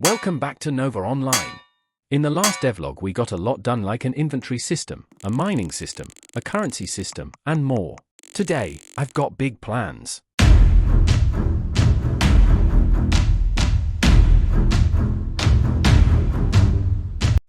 Welcome back to Nova Online. In the last devlog we got a lot done, like an inventory system, a mining system, a currency system, and more. Today, I've got big plans.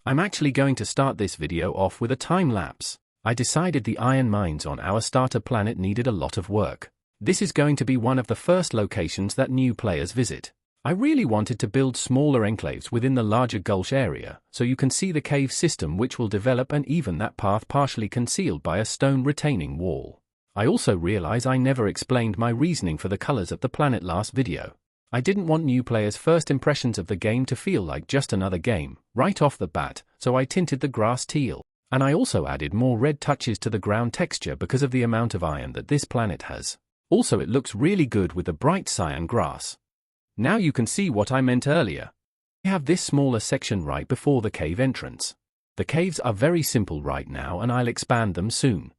I'm actually going to start this video off with a time lapse. I decided the iron mines on our starter planet needed a lot of work. This is going to be one of the first locations that new players visit. I really wanted to build smaller enclaves within the larger gulch area, so you can see the cave system which will develop, and even that path partially concealed by a stone retaining wall. I also realize I never explained my reasoning for the colors of the planet last video. I didn't want new players' first impressions of the game to feel like just another game, right off the bat, so I tinted the grass teal. And I also added more red touches to the ground texture because of the amount of iron that this planet has. Also, it looks really good with the bright cyan grass. Now you can see what I meant earlier. We have this smaller section right before the cave entrance. The caves are very simple right now, and I'll expand them soon.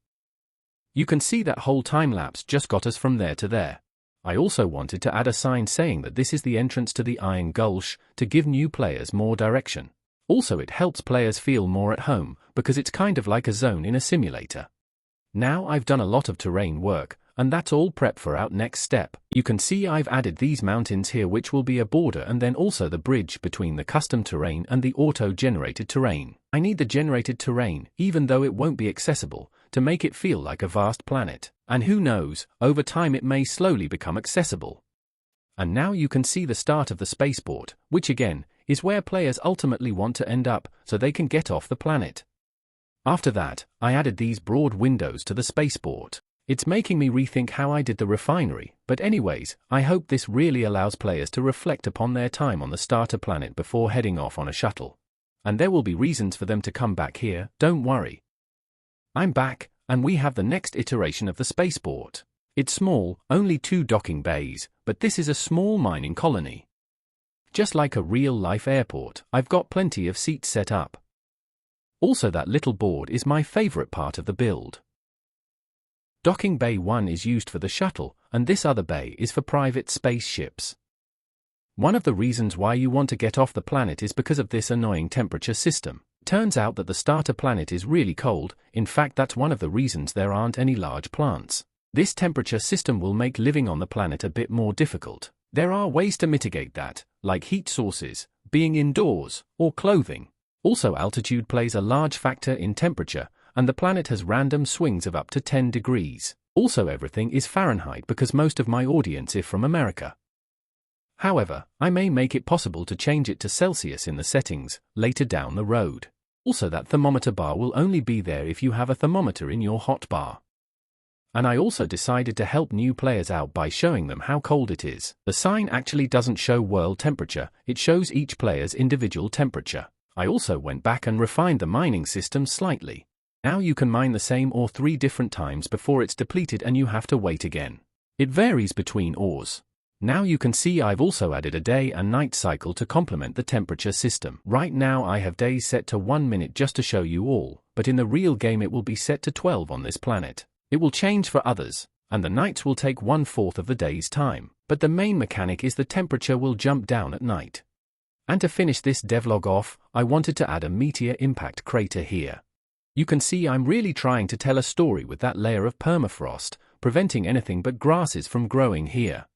You can see that whole time lapse just got us from there to there. I also wanted to add a sign saying that this is the entrance to the Iron Gulch to give new players more direction. Also, it helps players feel more at home because it's kind of like a zone in a simulator. Now I've done a lot of terrain work, and that's all prep for our next step. You can see I've added these mountains here, which will be a border, and then also the bridge between the custom terrain and the auto-generated terrain. I need the generated terrain, even though it won't be accessible, to make it feel like a vast planet. And who knows, over time it may slowly become accessible. And now you can see the start of the spaceport, which again, is where players ultimately want to end up, so they can get off the planet. After that, I added these broad windows to the spaceport. It's making me rethink how I did the refinery, but anyways, I hope this really allows players to reflect upon their time on the starter planet before heading off on a shuttle. And there will be reasons for them to come back here, don't worry. I'm back, and we have the next iteration of the spaceport. It's small, only 2 docking bays, but this is a small mining colony. Just like a real-life airport, I've got plenty of seats set up. Also, that little board is my favorite part of the build. Docking Bay 1 is used for the shuttle, and this other bay is for private spaceships. One of the reasons why you want to get off the planet is because of this annoying temperature system. Turns out that the starter planet is really cold. In fact, that's one of the reasons there aren't any large plants. This temperature system will make living on the planet a bit more difficult. There are ways to mitigate that, like heat sources, being indoors, or clothing. Also, altitude plays a large factor in temperature, and the planet has random swings of up to 10 degrees. Also, everything is Fahrenheit because most of my audience is from America. However, I may make it possible to change it to Celsius in the settings later down the road. Also, that thermometer bar will only be there if you have a thermometer in your hotbar. And I also decided to help new players out by showing them how cold it is. The sign actually doesn't show world temperature, it shows each player's individual temperature. I also went back and refined the mining system slightly. Now you can mine the same ore 3 different times before it's depleted and you have to wait again. It varies between ores. Now you can see I've also added a day and night cycle to complement the temperature system. Right now I have days set to 1 minute just to show you all, but in the real game it will be set to 12 on this planet. It will change for others, and the nights will take 1/4 of the day's time, but the main mechanic is the temperature will jump down at night. And to finish this devlog off, I wanted to add a meteor impact crater here. You can see I'm really trying to tell a story with that layer of permafrost, preventing anything but grasses from growing here.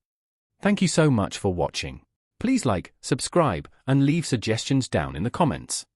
Thank you so much for watching. Please like, subscribe, and leave suggestions down in the comments.